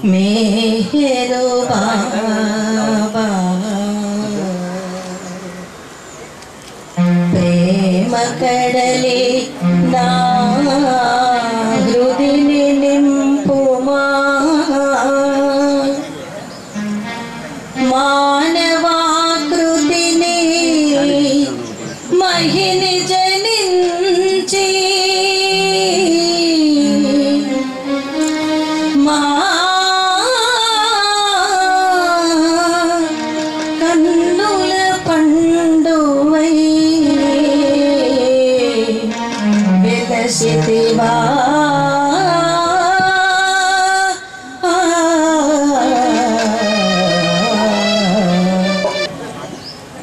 मेहरो बाबा प्रेम कडले ना हृदय निंपुमा मानवाकृतिनि महिनि जनिंची शिवा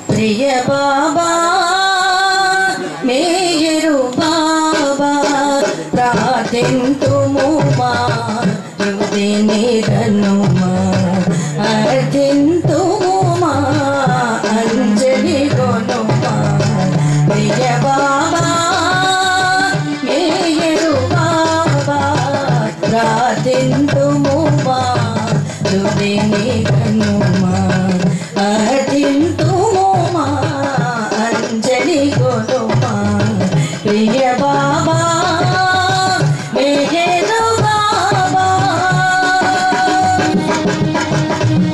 प्रिय बाबा मेहरु बाबा प्रार्थिंतुमु मा हृदय निरनुमा अर्थिंतुमु मा अंजलि गोनुमा प्रिय बाबा प्रार्थिंतुमु मा हृदय निरनुमा अर्थिंतुमु मा अंजलि गोनुमा प्रिय बाबा मेहरु बाबा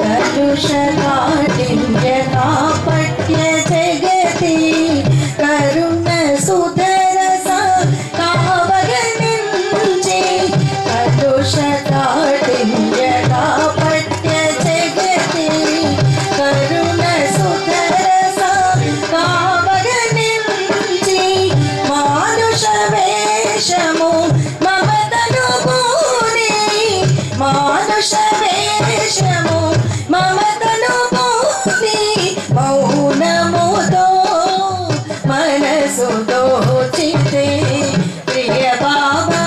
कलुष काठिन्य कापट्य जगति करुण सुधरस कावगनिंचे काठिन्य कापट्य जगति करुण सुधरस कावगनिंचे मानुष वेषमु मम तनुभूनि मानुष वेषमु मम तनुभूनि मौनमुदो मनसु दोचिते प्रिय बाबा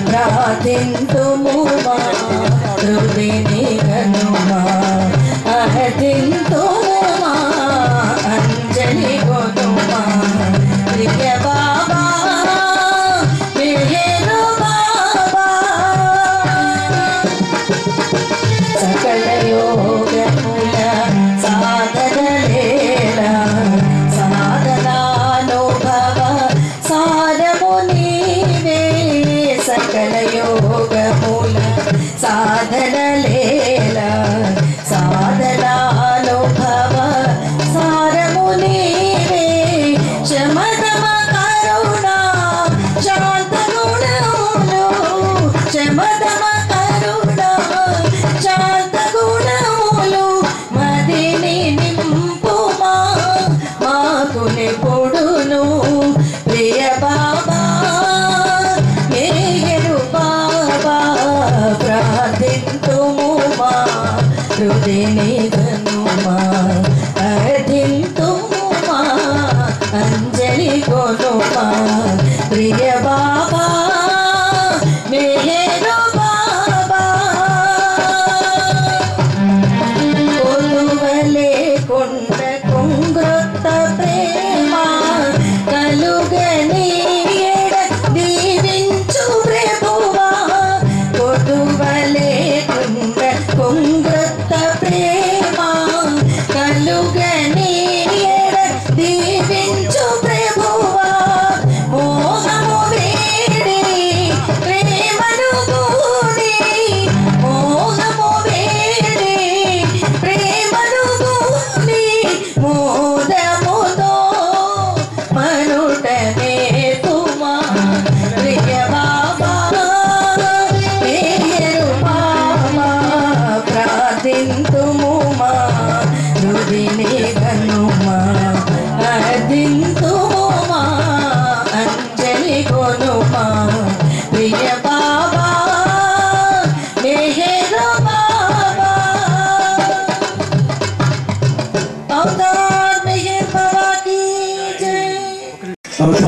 प्रार्थिंतुमु मा हृदय निरनुमा अर्थिंतुमु मा अंजलि गोनुमा प्रिय बाबा मेहरु बाबा सकल योगमुल साधन लेला साधनानुभव सारमुनिवे सकल योगमुल साधन लेला साधनानुभव सारमुनिवे शमदम करुणा शांत गुणमुలు शमदम करुणा शांत गुणमुలు మదిని నింపుమా మాకుని పొడును ప్రియ బాబా मेहरु बाबा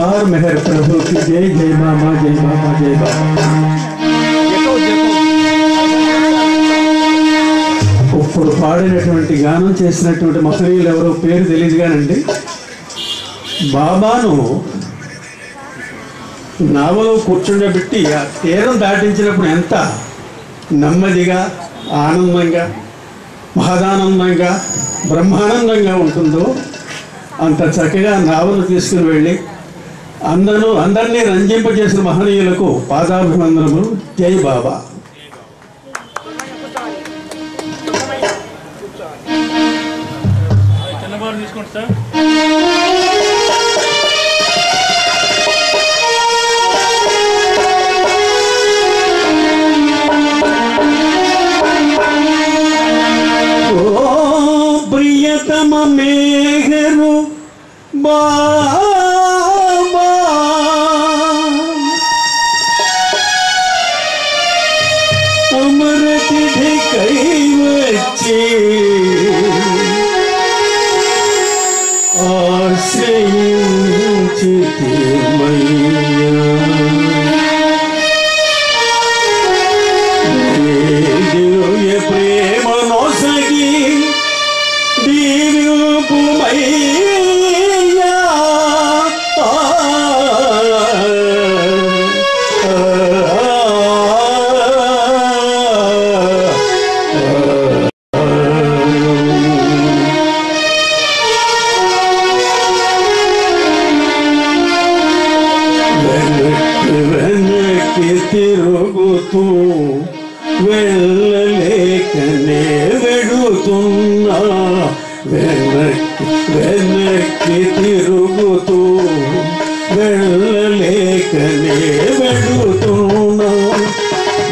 अपार मेहर प्रभु की जय। जय बाबा, जय बाबा, जय बाबा। ఇప్పుడు పాడినటువంటి గానం చేసినటువంటి మహనీయులు ఎవరో పేరు తెలియదు కానండి, బాబాను నావలో కూర్చుండబెట్టి ఆ తీరం దాటించినప్పుడు ఎంత నెమ్మదిగా, ఆనందంగా, మహదానందంగా, బ్రహ్మానందంగా ఉంటుందో అంత చక్కగా నావను తీసుకుని వెళ్ళి అందరినీ రంజింపజేసిన మహనీయులకు పాదాభివందనములు. జై బాబా. తీసుకోండి సార్. ప్రియతమ మేఘరు బాబా అమరతిథి కైవచ్చి ఆశ్రయించితిమయ్యా దివ్య ప్రేమ నొసగి దివ్యుపుమయ్యా వెనక్కి తిరుగుతూ వెళ్ళలేకనే వెడుతున్నా, వెనక్కి తిరుగుతూ వెళ్ళలేకనే వెడుతున్నా.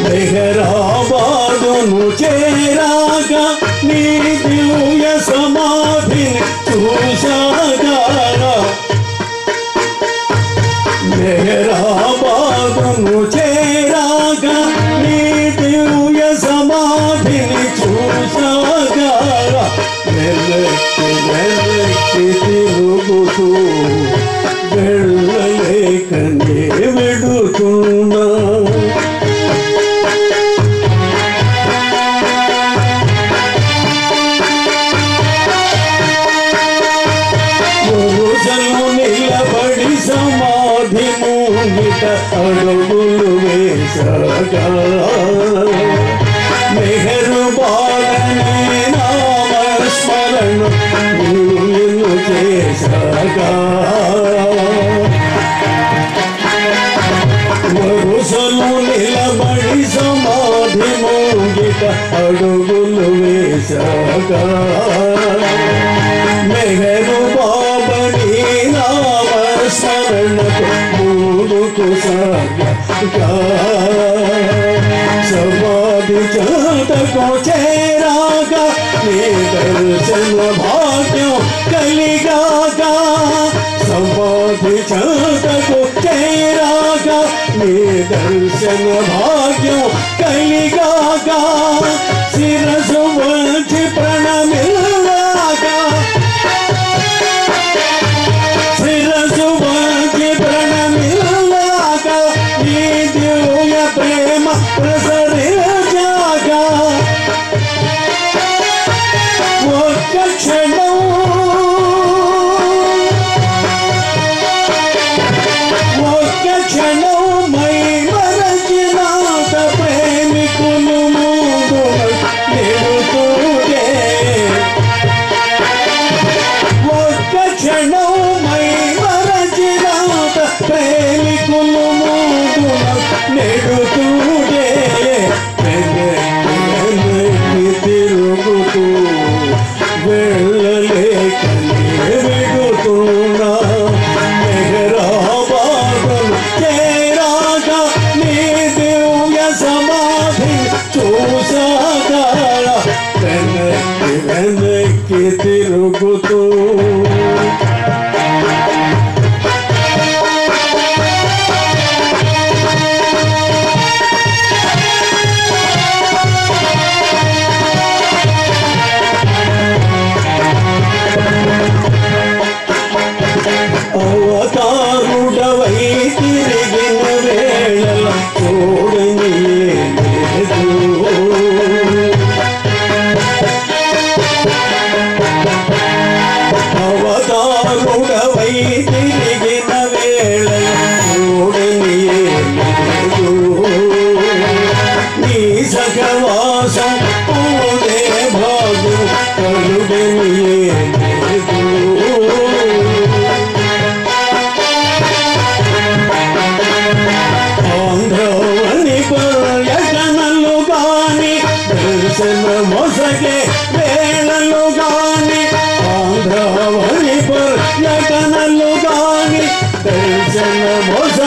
మెహరాబాదును చేరాగా నీ దివ్య సమాధిని చూశాగా, మెహరాబాదును చేరాగా నీ దివ్య సమాధిని చూశాగా, వెనక్కి తిరుగుతూ వెళ్ళలేకనే వెడుతున్నా. రోజులు నిలబడి సమాధి ముంగిట అడుగులు వేశాగా, మెహరు బాలనే నామస్మరణ నీవు చేశాగా, వరుసలు నిలబడి సమాధి ముంగిట అడుగులు వేశాగా, మెహరు బాబని నామస్మరణకు ముందుకు సాగగా, సమాధి చెంతకు చేరాగా నీ దర్శన భాగ్యం కలిగాగా, సమాధి చెంతకు చేరాగా నీ దర్శన భాగ్యం కలిగాగా, శిరసు వంచి ప్రణమిల్లాగా, శిరసు వంచి ప్రణమిల్లాగా నీ దివ్య ప్రేమ ప్రసరించాగా, ఒక్క క్షణం ఒక్క క్షణం మై మరచినాక ప్రేమికులు ముందు నిలుతుంటే, ఒక్క క్షణం మై మరచినాక ప్రేమికులు ముందు నెడుతుంటే, వెనక్కి తిరుగుతూ వెళ్ళలేకనే వెడుతున్నా. మెహరాబాదును చేరాగా నీ దివ్య సమాధి చూశాగా, వెనక్కి తిరుగుతూ అవతారుడా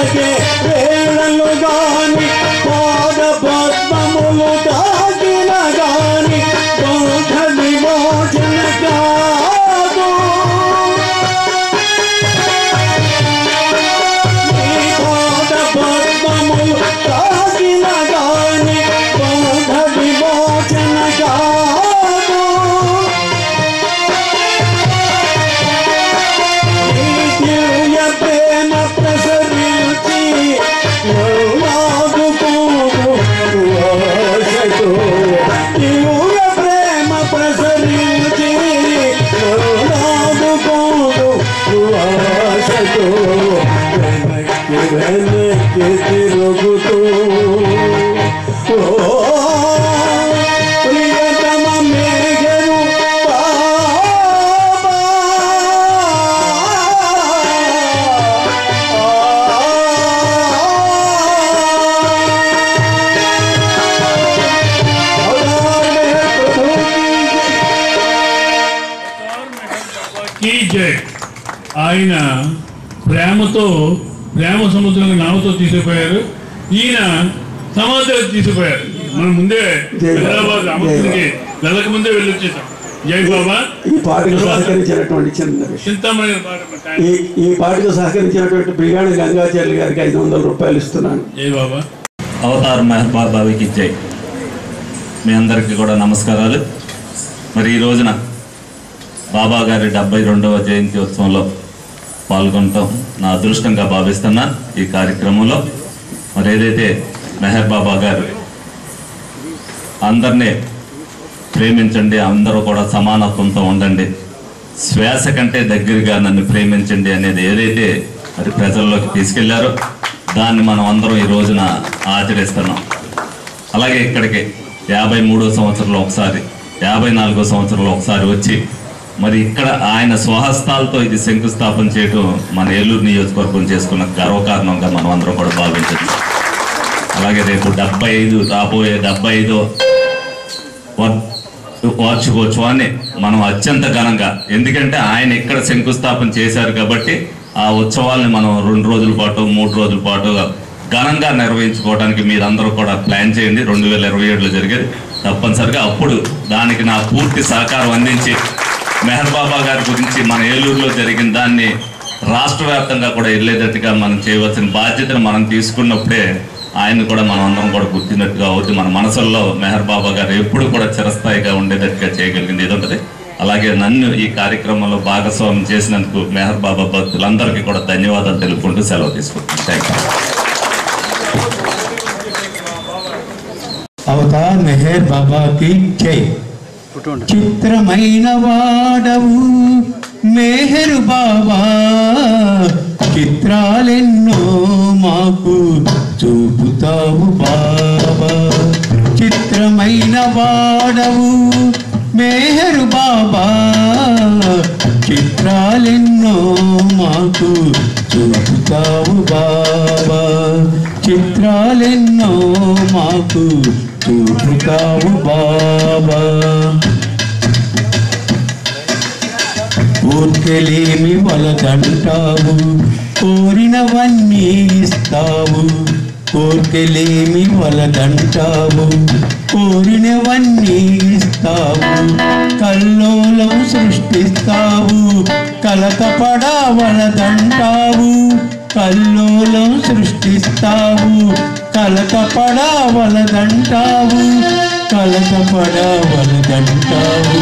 తాగే వేళలు గాని పాద పద్మములు తాకిన గాని బంధ విమోచన కాదు. నీ పాద పద్మములు తాకిన గాని బంధ విమోచన కాదు. నీ దివ్య ప్రేమ ప్రసరించి నాదుకోను ఆశతో. దివ్య ప్రేమ ప్రసరించి నాదుకోను ఆశతో. వెనక్కి వెనక్కి తిరుగుతూ ప్రియతమ మేఘను బాబా. కీ జై. ఆయన ప్రేమతో ప్రేమ సముద్రం నావతో తీసుకుపోయారు. ఈయన సమాధిలోకి తీసుకుపోయారు. మనం ముందే హైదరాబాద్ రామకృష్ణకి వెళ్ళక ముందే వెళ్ళొచ్చేసాం. జై బాబా. ఈ పాటకు సహకరించినటువంటి చిన్న విషయం, చింతామణి పాట ఈ పాటకు సహకరించినటువంటి బ్రిగాణి గంగాచార్యులు గారికి 500 రూపాయలు ఇస్తున్నాను. జై బాబా. అవతార్ మెహర్ బాబాకి జై. మీ అందరికీ కూడా నమస్కారాలు. మరి ఈ రోజున బాబా గారి 72వ జయంతి ఉత్సవంలో పాల్గొనటం నా అదృష్టంగా భావిస్తున్నా. ఈ కార్యక్రమంలో మరి ఏదైతే మెహర్ బాబా గారు అందరినీ ప్రేమించండి, అందరూ కూడా సమానత్వంతో ఉండండి, శ్వాస కంటే దగ్గరగా నన్ను ప్రేమించండి అనేది ఏదైతే మరి ప్రజల్లోకి తీసుకెళ్లారో దాన్ని మనం అందరం ఈ రోజున ఆచరిస్తున్నాం. అలాగే ఇక్కడికి 53వ సంవత్సరంలో ఒకసారి, 54వ సంవత్సరంలో ఒకసారి వచ్చి మరి ఇక్కడ ఆయన స్వహస్తాలతో ఇది శంకుస్థాపన చేయడం మన ఏలూరు నియోజకవర్గం చేసుకున్న గర్వకారణంగా మనం అందరం కూడా భావించవచ్చు. అలాగే రేపు 75 రాబోయే 75వ వార్షికోత్సవాన్ని మనం అత్యంత ఘనంగా, ఎందుకంటే ఆయన ఇక్కడ శంకుస్థాపన చేశారు కాబట్టి ఆ ఉత్సవాల్ని మనం 2 రోజుల పాటు 3 రోజుల పాటు ఘనంగా నిర్వహించుకోవడానికి మీరందరూ కూడా ప్లాన్ చేయండి. 2027లో జరిగేది తప్పనిసరిగా. అప్పుడు దానికి నా పూర్తి సహకారం అందించి మెహర్ బాబా గారి గురించి మన ఏలూరులో జరిగిన దాన్ని రాష్ట్ర వ్యాప్తంగా కూడా వెళ్ళేటట్టుగా మనం చేయవలసిన బాధ్యతను మనం తీసుకున్నప్పుడే ఆయన కూడా మనం అందరం కూడా గుర్తినట్టుగా అవుతుంది. మన మనసుల్లో మెహర్ బాబా గారు ఎప్పుడు కూడా చిరస్థాయిగా ఉండేటట్టుగా చేయగలిగింది ఇదొకటి. అలాగే నన్ను ఈ కార్యక్రమంలో భాగస్వామ్యం చేసినందుకు మెహర్ బాబా భక్తులందరికీ కూడా ధన్యవాదాలు తెలుపుకుంటూ సెలవు తీసుకుంటాను. Thank you. అవతార్ మెహర్ బాబాకి జై. చిత్రమైన వాడవు మెహర్ బాబా, చిత్రాలెన్నో మాకు చూపుతావు బాబా. చిత్రమైన వాడవు మెహర్ బాబా, చిత్రాలెన్నో మాకు చూపుతావు బాబా. చిత్రాలెన్నో మాకు చూపుతావు బాబా. కోర్కెలేమి వలదంటావు, కోరినవన్నీ ఇస్తావు. కోర్కెలేమి వలదంటావు, కోరినవన్నీ ఇస్తావు. కల్లోలం సృష్టిస్తావు, కలతపడవలదంటావు. కల్లోలం సృష్టిస్తావు, కలతపడవలదంటావు. కలతపడవలదంటావు.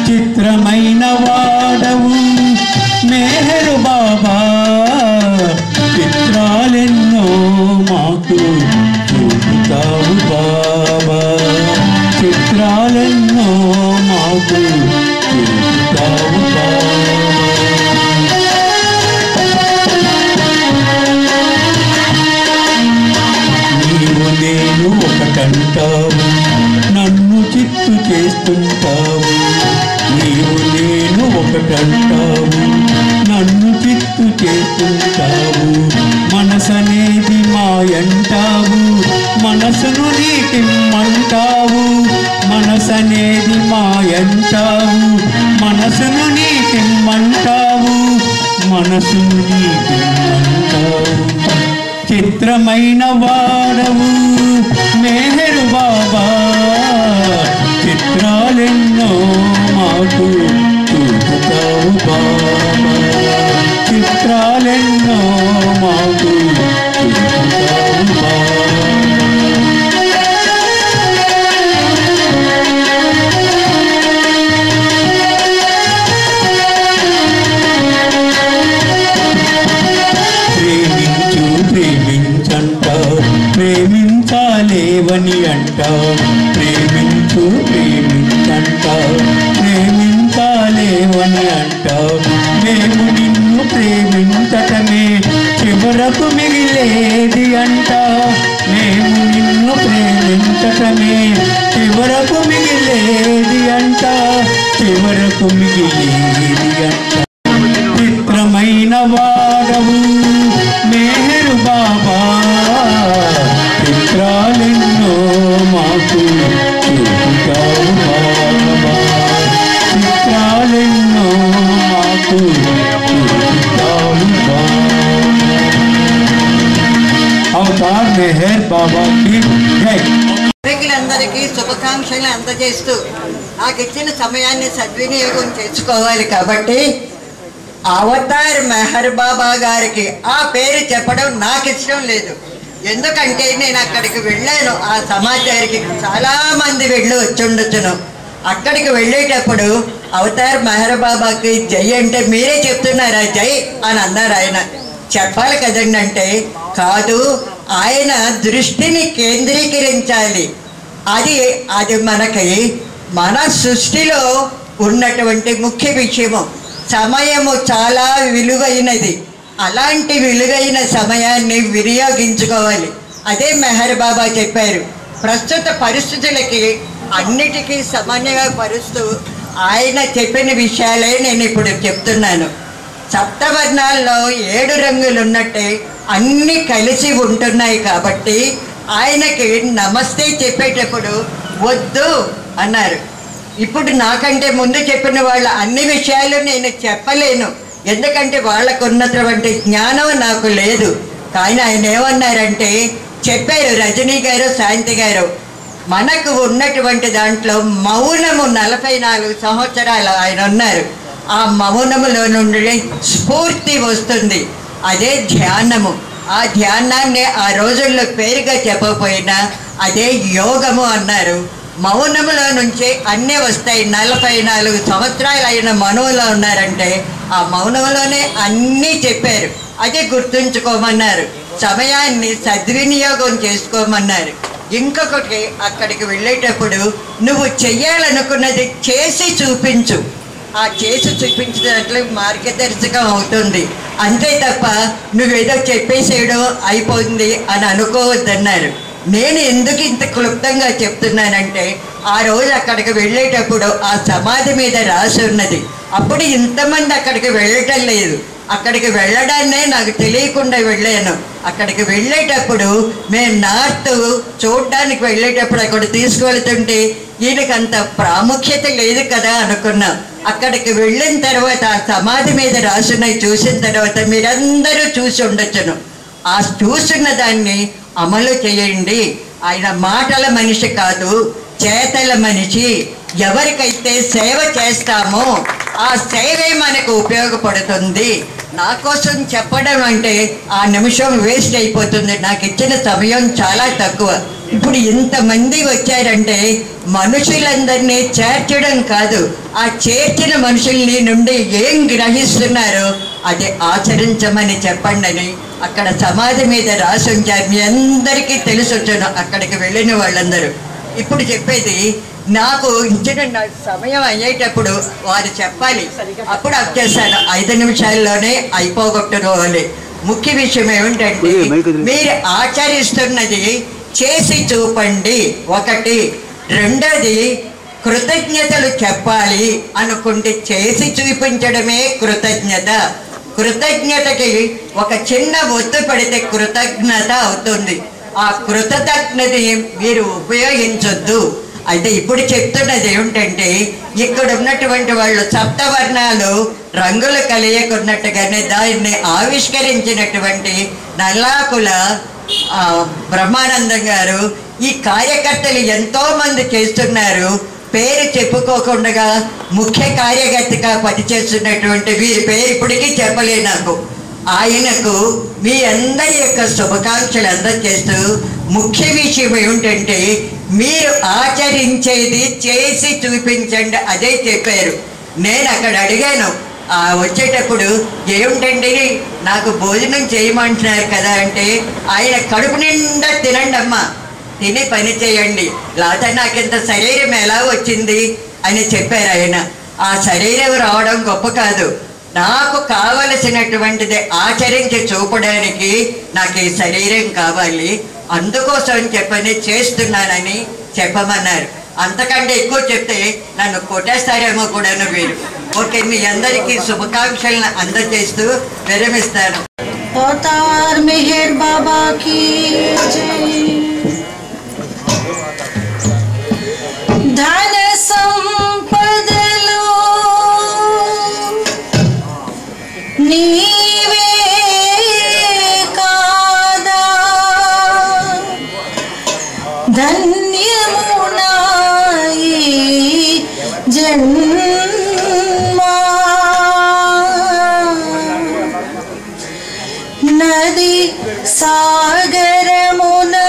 చిత్రమైన వాడవు మెహర్ బాబా, చిత్రాలెన్నో మాకు చూపుతావు బాబా. చిత్రాలెన్నో మాకు చూపుతావు బాబా. నీవు నేను ఒకటంటావు, నన్ను చిత్తు చేస్తుంటావు. నీవు నేను ఒకటంటావు, నన్ను చిత్తు చేస్తుంటావు. మనసనేది మాయంటావు, మనసును నీకిమ్మంటావు. మనసనేది మాయంటావు, మనసును నీకిమ్మంటావు. మనసును నీకిమ్మంటావు. చిత్రమైన వాడవు మెహరు బాబా, చిత్రాలెన్నో మాకు చూపుతావు బాబా, చిత్రాలెన్నో మాకు చూపుతావు బాబా. ప్రేమించంటావు, ప్రేమించాలేవని అంటావు, ప్రేమించు ప్రేమించంటావు, ప్రేమించాలేవని అంటావు. మేము నిన్ను ప్రేమించటమే చివరకు మిగిలేది అంటావు, మేము నిన్ను ప్రేమించటమే చివరకు మిగిలేది అంటావు, చివరకు మిగిలేది అంటావు. చిత్రమైన వాడవు మెహరు బాబా, చిత్రాలెన్నో మాకు చూపుతావు బాబా, చిత్రాలెన్నో మాకు చూపుతావు బాబా. అవతార్ మెహర్ బాబాకి జై. అందరికీ శుభాకాంక్షలు అందజేస్తూ నాకు ఇచ్చిన సమయాన్ని సద్వినియోగం చేసుకోవాలి కాబట్టి అవతార్ మెహర్ బాబా గారికి ఆ పేరు చెప్పడం నాకు ఇష్టం లేదు. ఎందుకంటే నేను అక్కడికి వెళ్ళాను, ఆ సమాచారికి చాలా మంది వెళ్ళి వచ్చుండొచ్చును. అక్కడికి వెళ్ళేటప్పుడు అవతార్ మెహర్ బాబాకి జై అంటే మీరే చెప్తున్నారా జై అని అన్నారు. ఆయన చెప్పాలి కదండి అంటే కాదు, ఆయన దృష్టిని కేంద్రీకరించాలి. అది మనకి మన సృష్టిలో ఉన్నటువంటి ముఖ్య విషయము. సమయము చాలా విలువైనది, అలాంటి విలువైన సమయాన్ని వినియోగించుకోవాలి. అదే మెహర్ బాబా చెప్పారు. ప్రస్తుత పరిస్థితులకి అన్నిటికీ సమన్వయపరుస్తూ ఆయన చెప్పిన విషయాలే నేను ఇప్పుడు చెప్తున్నాను. సప్తవర్ణాల్లో 7 రంగులు ఉన్నట్టే అన్నీ కలిసి ఉంటున్నాయి కాబట్టి ఆయనకి నమస్తే చెప్పేటప్పుడు వద్దు అన్నారు. ఇప్పుడు నాకంటే ముందు చెప్పిన వాళ్ళ అన్ని విషయాలు నేను చెప్పలేను, ఎందుకంటే వాళ్ళకు ఉన్నటువంటి జ్ఞానం నాకు లేదు. కానీ ఆయన ఏమన్నారంటే చెప్పారు, రజనీ గారు శాంతి గారు, మనకు ఉన్నటువంటి దాంట్లో మౌనము 44 సంవత్సరాలు ఆయన ఉన్నారు. ఆ మౌనములో నుండి స్ఫూర్తి వస్తుంది, అదే ధ్యానము. ఆ ధ్యానాన్ని ఆ రోజుల్లో పేరుగా చెప్పకపోయినా అదే యోగము అన్నారు. మౌనములో నుంచి అన్నీ వస్తాయి. 44 సంవత్సరాలు అయిన మనువులో ఉన్నారంటే ఆ మౌనంలోనే అన్నీ చెప్పారు. అది గుర్తుంచుకోమన్నారు. సమయాన్ని సద్వినియోగం చేసుకోమన్నారు. ఇంకొకటి, అక్కడికి వెళ్ళేటప్పుడు నువ్వు చెయ్యాలనుకున్నది చేసి చూపించు. ఆ చేసి చూపించినట్లు మార్గదర్శకం అవుతుంది. అంతే తప్ప నువ్వేదో చెప్పేసేయడం అయిపోయింది అని అనుకోవద్దన్నారు. నేను ఎందుకు ఇంత క్లుప్తంగా చెప్తున్నానంటే ఆ రోజు అక్కడికి వెళ్ళేటప్పుడు ఆ సమాధి మీద రాసి ఉన్నది. అప్పుడు ఇంతమంది అక్కడికి వెళ్ళటం లేదు. అక్కడికి వెళ్ళడాన్నే నాకు తెలియకుండా వెళ్ళాను. అక్కడికి వెళ్ళేటప్పుడు మేము నార్త్ చూడడానికి వెళ్ళేటప్పుడు అక్కడ తీసుకువెళ్తుంటే ఈయనకి అంత ప్రాముఖ్యత లేదు కదా అనుకున్నాం. అక్కడికి వెళ్ళిన తర్వాత ఆ సమాధి మీద రాసున్నవి చూసిన తర్వాత మీరందరూ చూసి ఉండొచ్చును. ఆ చూస్తున్న దాన్ని అమలు చేయండి. ఆయన మాటల మనిషి కాదు, చేతల మనిషి. ఎవరికైతే సేవ చేస్తామో ఆ సేవే మనకు ఉపయోగపడుతుంది. నా కోసం చెప్పడం అంటే ఆ నిమిషం వేస్ట్ అయిపోతుంది. నాకు ఇచ్చిన సమయం చాలా తక్కువ. ఇప్పుడు ఇంతమంది వచ్చారంటే మనుషులందరినీ చేర్చడం కాదు, ఆ చేర్చిన మనుషుల్ని నుండి ఏం గ్రహిస్తున్నారో అది ఆచరించమని చెప్పండి అని అక్కడ సమాధి మీద రాసి ఉంచారు. మీ అందరికీ తెలుసొచ్చును అక్కడికి వెళ్ళిన వాళ్ళందరూ. ఇప్పుడు చెప్పేది, నాకు ఇచ్చిన సమయం అయ్యేటప్పుడు వారు చెప్పాలి, అప్పుడు వచ్చేసాను. 5 నిమిషాల్లోనే అయిపోగొట్టుకోవాలి. ముఖ్య విషయం ఏమిటంటే మీరు ఆచరిస్తున్నది చేసి చూపండి. ఒకటి. రెండోది, కృతజ్ఞతలు చెప్పాలి అనుకుంటే చేసి చూపించడమే కృతజ్ఞత. కృతజ్ఞతకి ఒక చిన్న ఒత్తు పడితే కృతజ్ఞత అవుతుంది. ఆ కృతజ్ఞతని మీరు ఉపయోగించొద్దు. అయితే ఇప్పుడు చెప్తున్నది ఏమిటంటే ఇక్కడ ఉన్నటువంటి వాళ్ళు సప్తవర్ణాలు రంగులు కలియకున్నట్టుగానే దాన్ని ఆవిష్కరించినటువంటి నల్లాకుల బ్రహ్మానందం గారు ఈ కార్యకర్తలు ఎంతో మంది చేస్తున్నారు. పేరు చెప్పుకోకుండా ముఖ్య కార్యకర్తగా పనిచేస్తున్నటువంటి వీరి పేరు ఇప్పటికీ చెప్పలే నాకు. ఆయనకు మీ అందరి యొక్క శుభాకాంక్షలు అందజేస్తూ ముఖ్య విషయం ఏమిటంటే మీరు ఆచరించేది చేసి చూపించండి అదే చెప్పారు. నేను అక్కడ అడిగాను వచ్చేటప్పుడు ఏమిటండి నాకు భోజనం చేయమంటున్నారు కదా అంటే ఆయన కడుపు నిండా తినండి అమ్మా, తిని పని చేయండి, లేకపోతే నాకు ఇంత శరీరం ఎలా వచ్చింది అని చెప్పారు ఆయన. ఆ శరీరం రావడం గొప్ప కాదు, నాకు కావలసినటువంటిది ఆచరించి చూపడానికి నాకు ఈ శరీరం కావాలి, అందుకోసం చెప్పని చేస్తున్నానని చెప్పమన్నారు. అంతకంటే ఎక్కువ చెప్తే నన్ను కొట్టేస్తారేమో కూడాను వీరు. ఓకే, మీ అందరికీ శుభాకాంక్షలను అందజేస్తూ విరమిస్తాను. అవతార్ మెహర్ బాబా की जय। धन संपदलो नीवे कादा धन्यमुनाई जन्मा नदी सागरमुना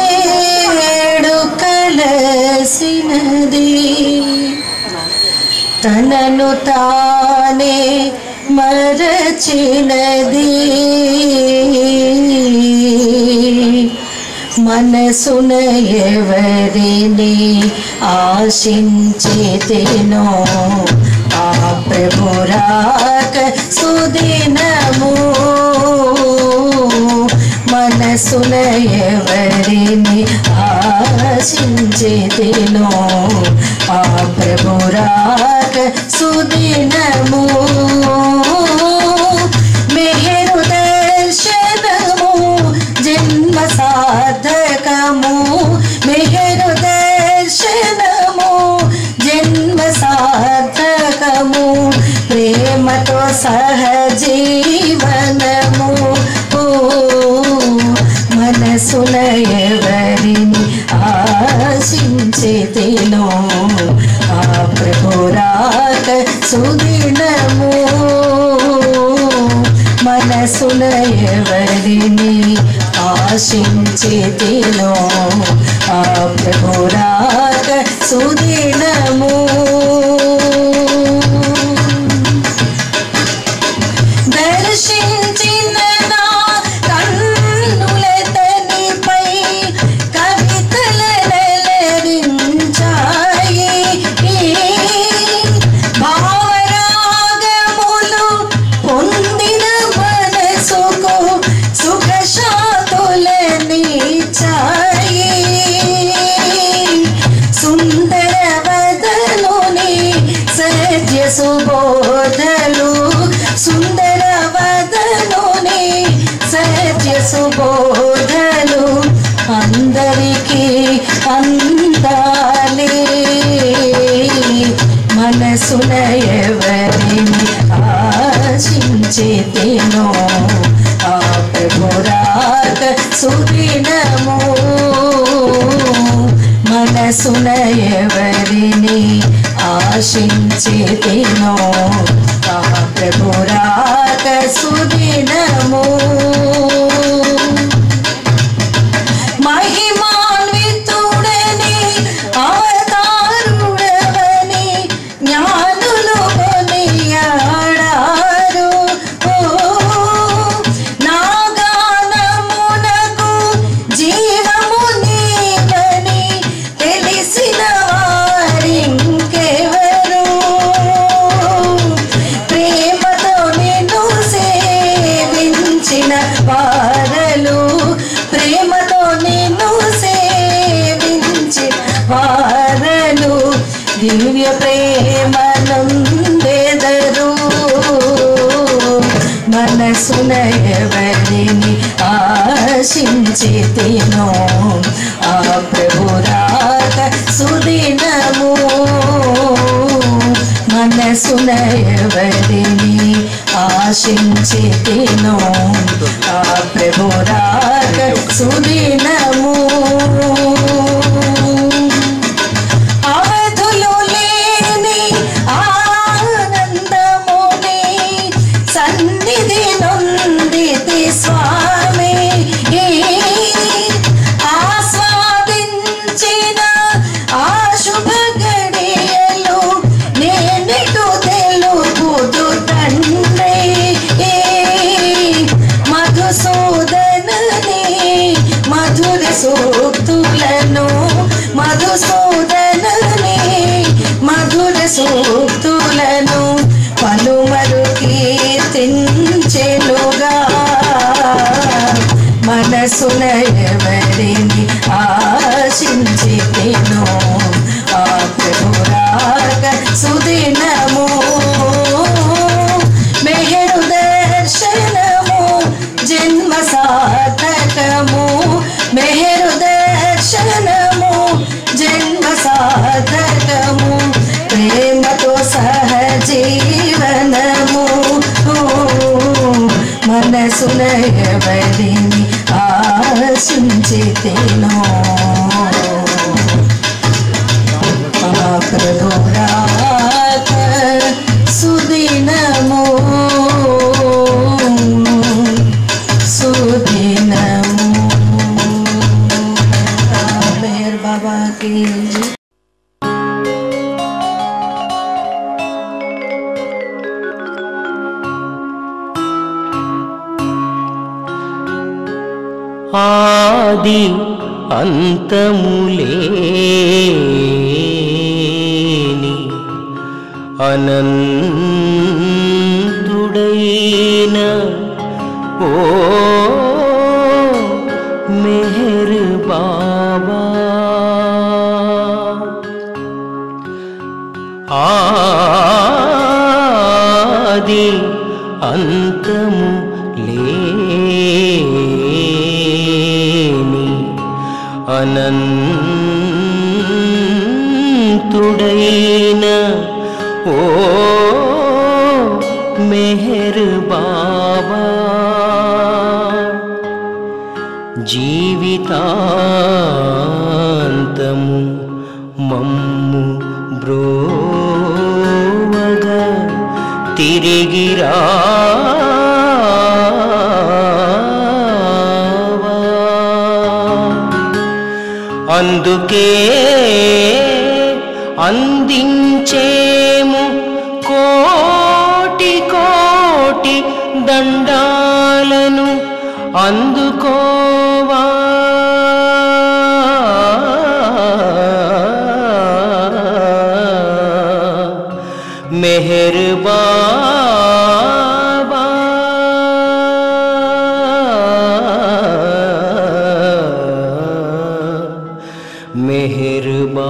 నేడు కలసినది తనను తానే మరచినది మనసున ఎవరిని ఆశించితేనో ఆ ప్రభురాక సుదినము మనసున ఎవరిని ఆశించితేనో ఆ ప్రభురాక సుదినము మెహరు దర్శనము జన్మ సాధకము మెహరు దర్శనము జన్మ సాధకము ప్రేమతో సహజీవనము మనసున ఎవరిని ఆశించితేనో ఆ ప్రభురాక సుదినము మనసున ఎవరిని ఆశించితేనో ఆ ప్రభురాక సుదినము దర్శించిన నా కన్నులతనిపై కవితలలరించాయి భావరాగములు పొందిన మనసుకు సుఖశాతులనిచ్చాయి సుందర వదనుని సత్య సుబోధలు సుందర వదనుని సత్య సుబోధలు అందరికీ అందాలి మనసున ఎవరిని ఆశించితేనో ఆ ప్రభురాక సుదినము మనసున ఎవరిని ఆశించితేనో ఆ ప్రభురాక సుదినము మహిమాన్వితుడని అవతారుడవని జ్ఞానులు కొనియాడారు నా గానమునకు జీవము నీవని తెలిసిన వారింకెవరు ప్రేమతో నిన్ను సేవించిన వారలు ప్రేమతో నిన్ను సేవించిన వారలు దివ్య ప్రేమనందెదరు మనసున ఎవరిని ఆశించితేనో ఆ ప్రభురాక సుదినము మనసున ఎవరిని ఆశించితిను ఆ ప్రభు రాక సుదినము అవధులు లేని ఆనందముని సన్నిధి నొందితి స్వామి ఆస్వాదించిన ఆ శుభ గడియలు నేనిటు తెలుపుదు తండ్రి మధుసూదనని మధుర సూక్తులను మధుసూదనని మధుర సూక్తులను పలుమరు కీర్తించెనుగా మనసున ఎవరిని ఆశించితిను ఆ ప్రభు రాక సుదినము మెహరు దర్శనము జన్మ సార్థకము మెహరు దర్శనము జన్మ సార్థకము ప్రేమతో సహజీవనము మనసున ఎవరిని ఆశించితిను ఆ ప్రభు రాక సుదినము సుదినము मेहर बाबा की ఆది అంతములేని అనంతుడైన ఓ మెహర్ బాబా ఆది అంతము లేని అనంతుడైన ఓ మెహర్ బాబా జీవితాంతము మమ్ము బ్రోవగా తిరిగిరా అందుకే అందించేము కోటి కోటి దండాలను అందుకోవా మెహర్ బాబా మెహర్ బాబా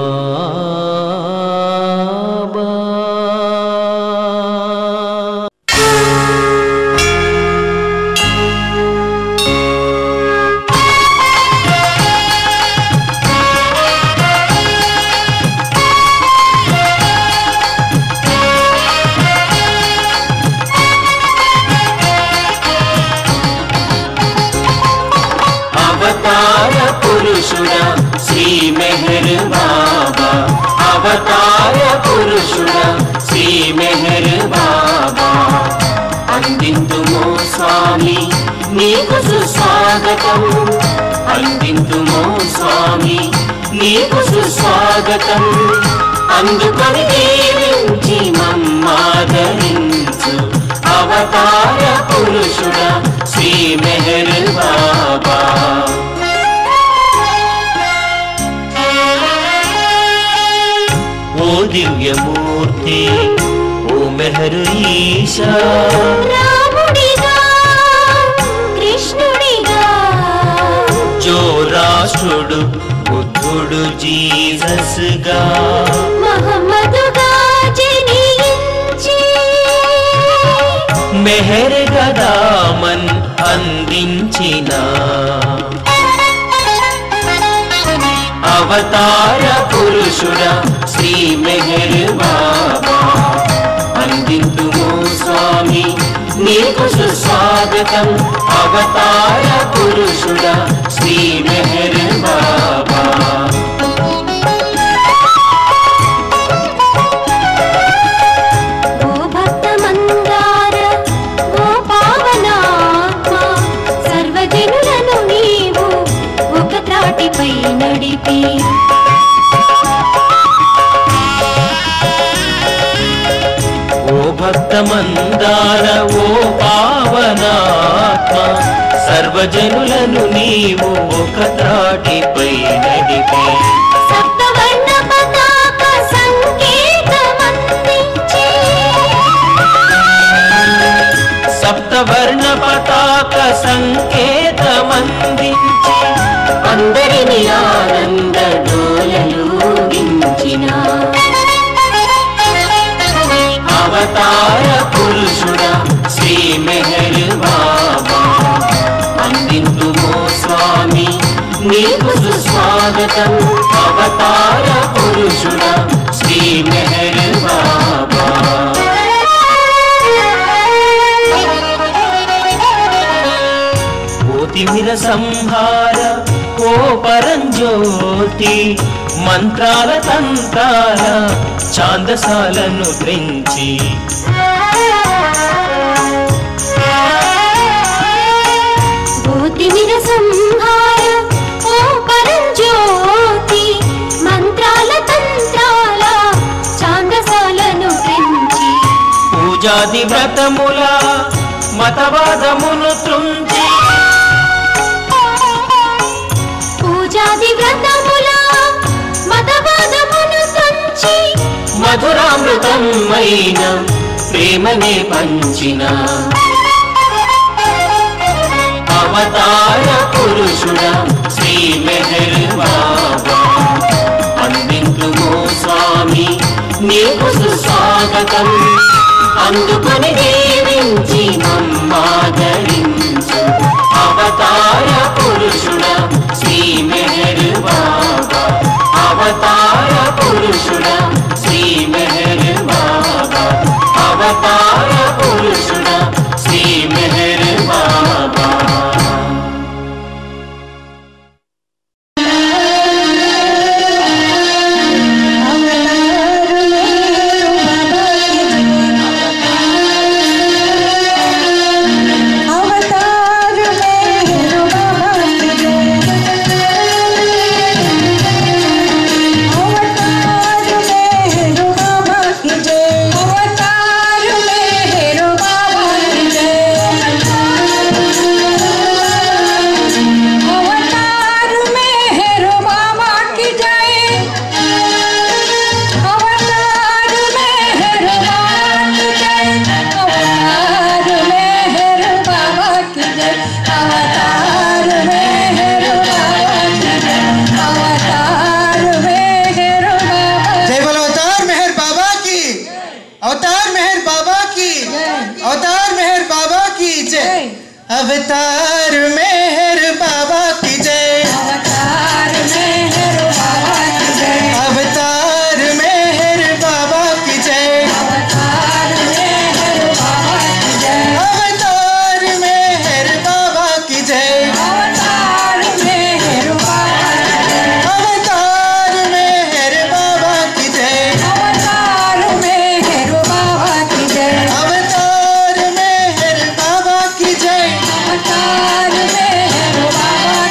అవతార పురుషుడా శ్రీ మెహర్ బాబా అవతార పురుషుడా శ్రీ మెహర్ బాబా అందింతుమో స్వామి నీకు సుస్వాగతం అందింతుమో స్వామి నీకు సుస్వాగతం అందుకొని దీవించి మమ్మాదరించు అవతార పురుషుడా శ్రీ మెహర్ బాబా ఓ దివ్యమూర్తి ఓ మెహర్ ఈశా రాముడిగా కృష్ణుడిగా జో రాష్ట్రుడు బుద్ధుడు జీసస్ గా మహమ్మదుగా జనించి మెహర్ గదామన్ అందించిన అవతార పురుషుడా శ్రీ మెహర్ బాబా అందింతుమో స్వామి నీకు సుస్వాగతం అవతార పురుషుడా శ్రీ మెహర్ బాబా ఓ భక్త మందార ఓ పావనాత్మ సర్వజనులను నీవు ఒక త్రాటిపై నడిపి ఓ భక్త మందార ఓ పావనాత్మ సర్వజనులను నీవు ఒక త్రాటిపై నడిపి సప్తవర్ణ పతాక సంకేతమందించి సప్తవర్ణ పతాక సంకేతమందించి అందరిని ఆనంద డోలలోగించిన అవతార పురుషుడా శ్రీ మెహర్ బాబా అందింతుమో స్వామి నీకు సుస్వాగతం అవతార పురుషుడా శ్రీ మెహర్ బాబా తిమిర సంహార ఓ పరంజ్యోతి మంత్రాల తంత్రాల ఛాందసాలను త్రించి ఓ తిమిర సంహార ఓ పరంజ్యోతి మంత్రాల తంత్రాల ఛాందసాలను త్రించి పూజాది వ్రతముల మతవాదమును త్రుంచి పూజాది వ్రతముల మతవాదమును తుంచి మధురామృతమైన ప్రేమనే పంచిన అవతార పురుషుడా శ్రీ మెహర్ బాబా అందింతుమో స్వామి నీకు సుస్వాగతం అందుకొని దీవించి మమ్మాదరించు అవతార పురుషుడా శ్రీ మెహర్ బాబా అవతార పురుషుడా శ్రీ మెహర్ బాబా అవతార పురుషుడా శ్రీ మెహర్ బాబా अवतार मेहर बाबा की जय अवतार मेहर बाबा की जय अवतार मेहर बाबा की जय अवतार मेहर बाबा की जय अवतार मेहर बाबा की जय अवतार मेहर बाबा की जय अवतार मेहर बाबा की जय अवतार मेहर बाबा की जय अवतार मेहर बाबा की जय अवतार मेहर बाबा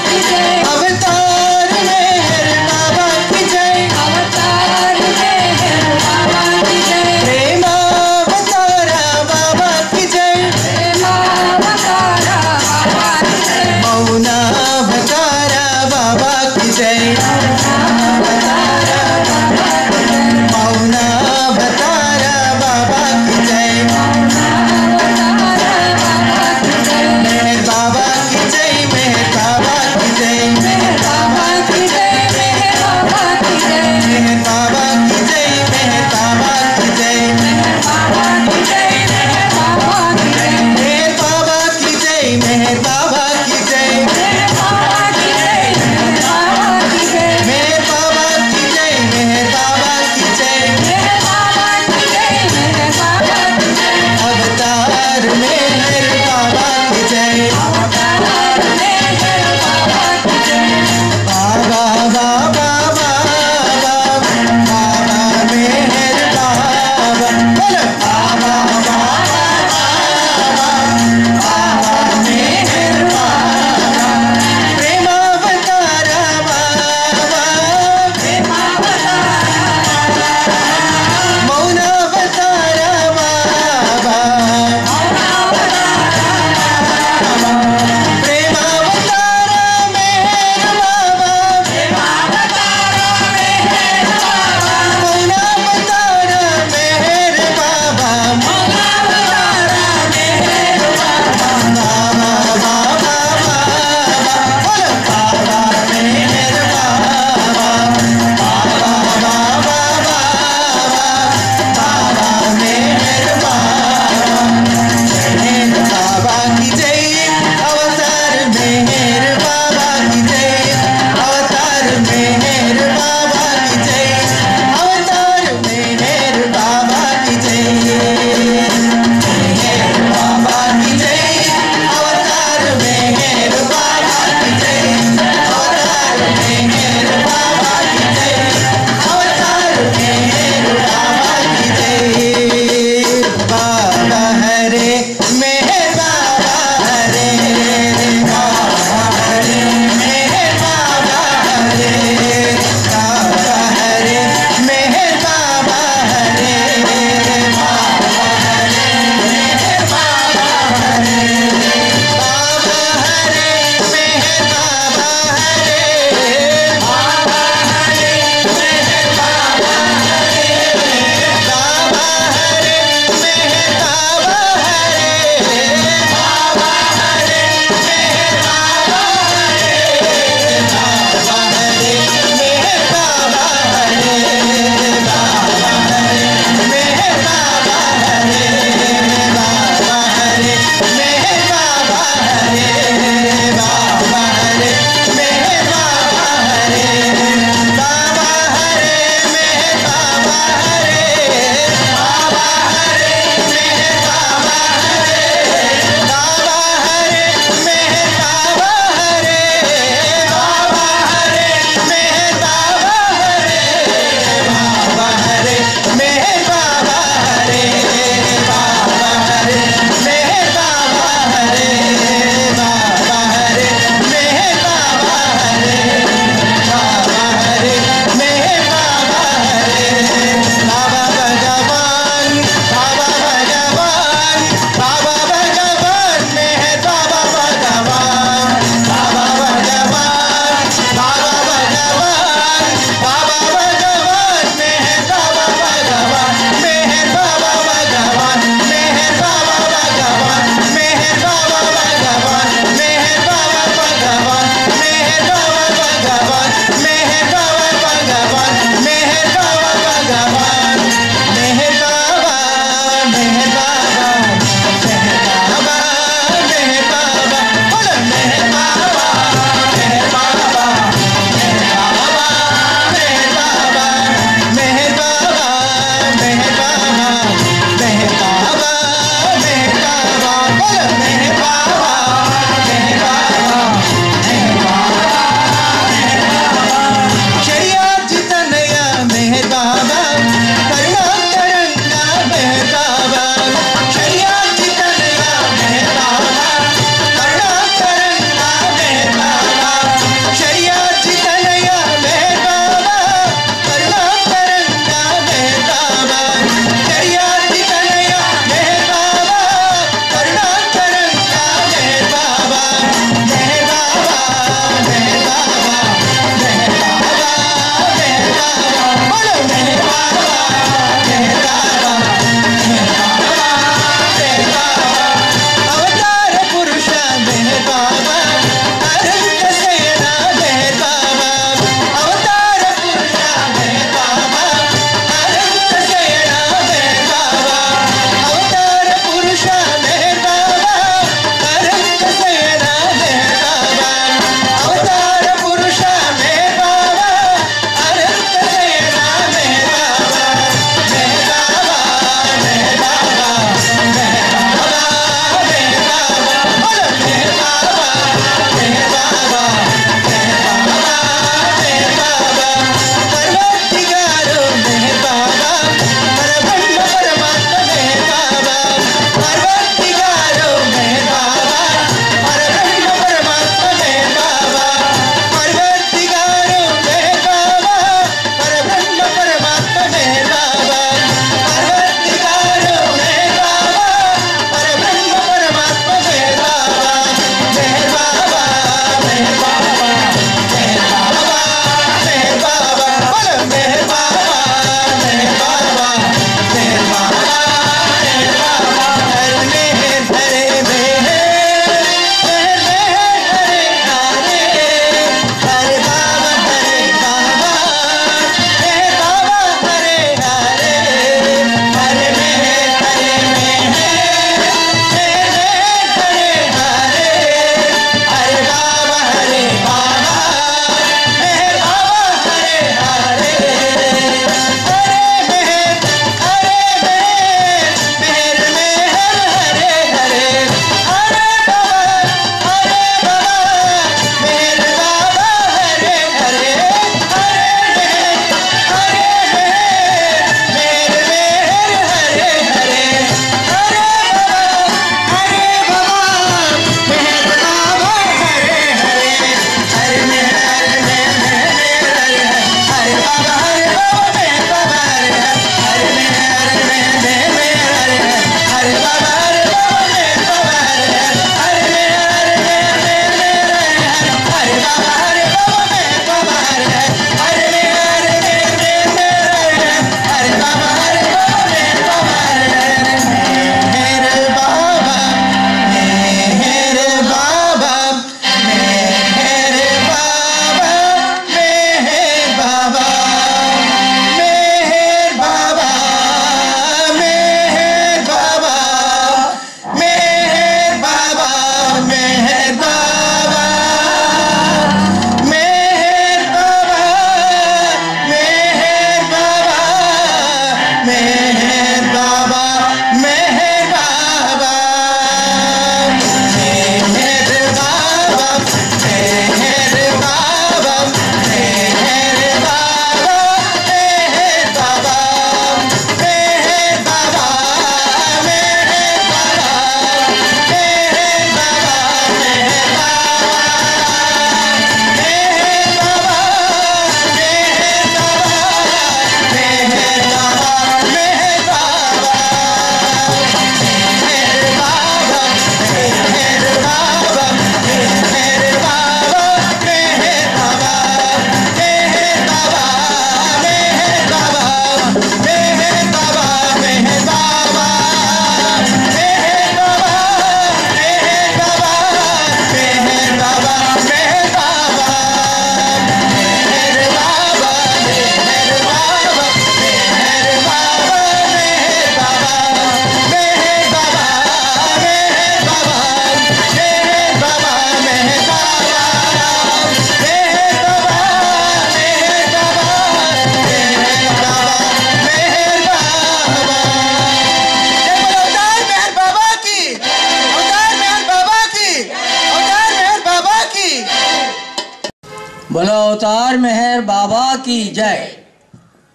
बोलो अवतार मेहर बाबा की जय।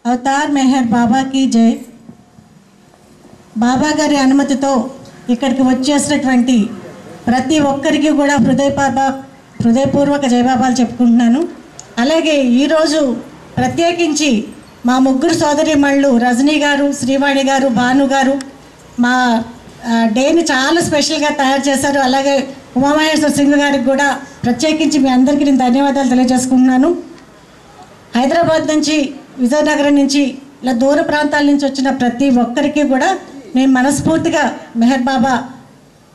అవతార్ మెహర్ బాబా కీ జై. బాబా గారి అనుమతితో ఇక్కడికి వచ్చేసినటువంటి ప్రతి ఒక్కరికి కూడా హృదయపూర్వక జయబాబాలు చెప్పుకుంటున్నాను. అలాగే ఈరోజు ప్రత్యేకించి మా ముగ్గురు సోదరిమణులు రజనీ గారు, శ్రీవాణి గారు, భాను గారు మా డేని చాలా స్పెషల్గా తయారు చేశారు. అలాగే ఉమామహేశ్వర సింగ్ గారికి కూడా ప్రత్యేకించి మీ అందరికీ నేను ధన్యవాదాలు తెలియజేసుకుంటున్నాను. హైదరాబాద్ నుంచి, విజయనగరం నుంచి, ఇలా దూర ప్రాంతాల నుంచి వచ్చిన ప్రతి ఒక్కరికి కూడా నేను మనస్ఫూర్తిగా మెహర్ బాబా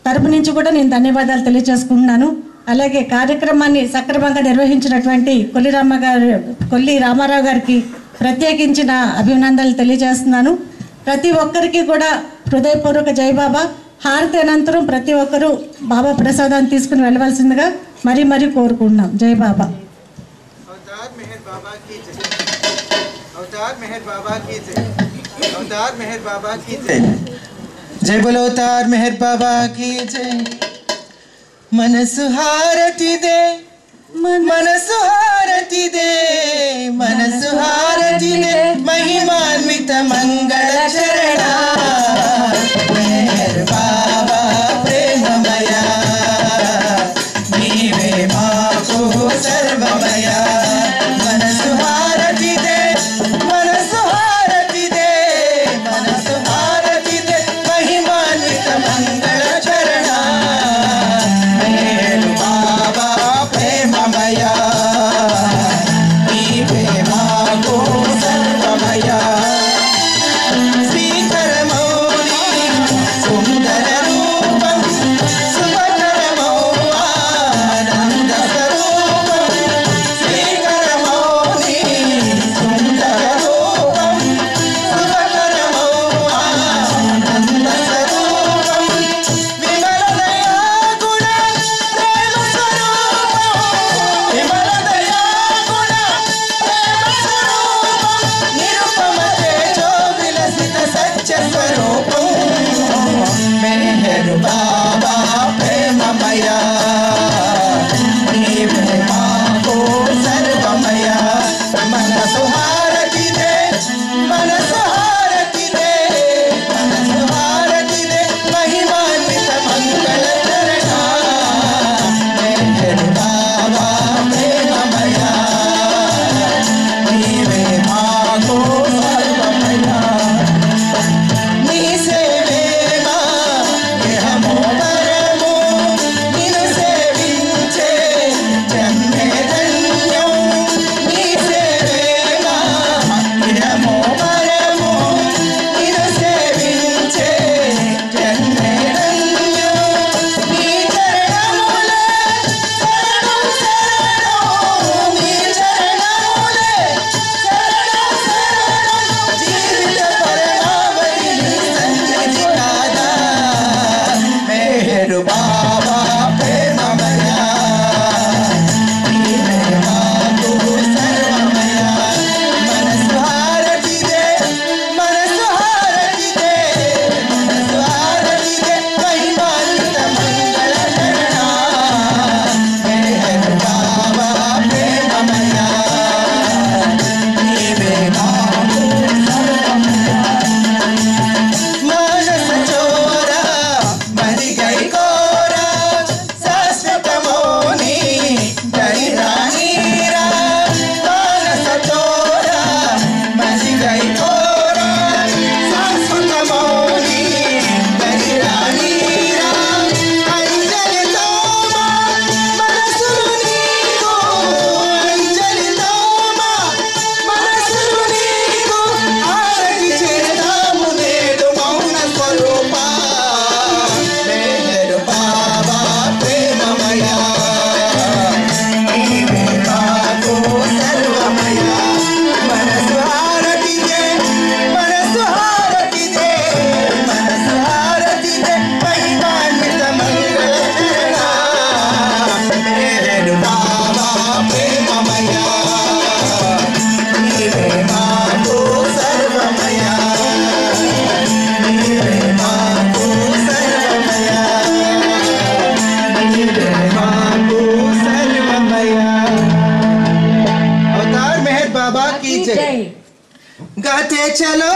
తరపు నుంచి కూడా నేను ధన్యవాదాలు తెలియజేసుకుంటున్నాను. అలాగే కార్యక్రమాన్ని సక్రమంగా నిర్వహించినటువంటి కొల్లి రామారావు గారికి ప్రత్యేకించిన అభినందనలు తెలియజేస్తున్నాను. ప్రతి ఒక్కరికి కూడా హృదయపూర్వక జై బాబా. హారతి అనంతరం ప్రతి ఒక్కరూ బాబా ప్రసాదాన్ని తీసుకుని వెళ్ళవలసిందిగా మరీ మరీ కోరుకుంటున్నాం. జై బాబా. अवतार मेहर बाबा की जय। अवतार मेहर बाबा की जय। अवतार मेहर बाबा की जय। जय बोलो अवतार मेहर बाबा की जय। मनसु हारती दे, मनसु हारती दे, मनसु हारती दे, महिमान्वित मंगल चरणा मेहर बाबा प्रेममया नीवे माको सर्वमया. मनसु हारती दे, मनसु हारती दे, मनसु हारती दे, महिमान्वित मंगल चरणा मेहर बाबा प्रेममया नीवे माको सर्वमया. श्रीकर मौली सुंदर रूपम सुभकर आनंद स्वरूपम. श्रीकर मौली सुंदर रूपम सुभकर आनंद स्वरूपम. विमल दया गुण प्रेम स्वरूपम. विमल दया गुण प्रेम स्वरूपम. निरुपम तेजो विलसित सच्च स्वरूपम मेहर बाबा प्रेममया नीवे माको सर्वमया. मनसु हारती दे, मनसु हारती दे, मनसु हारती दे, महिमान्वित मंगल चरणा मेहर बाबा प्रेममया नीवे माको सर्वमया. नी सेवे मा यह मोह జై. గాతే చలో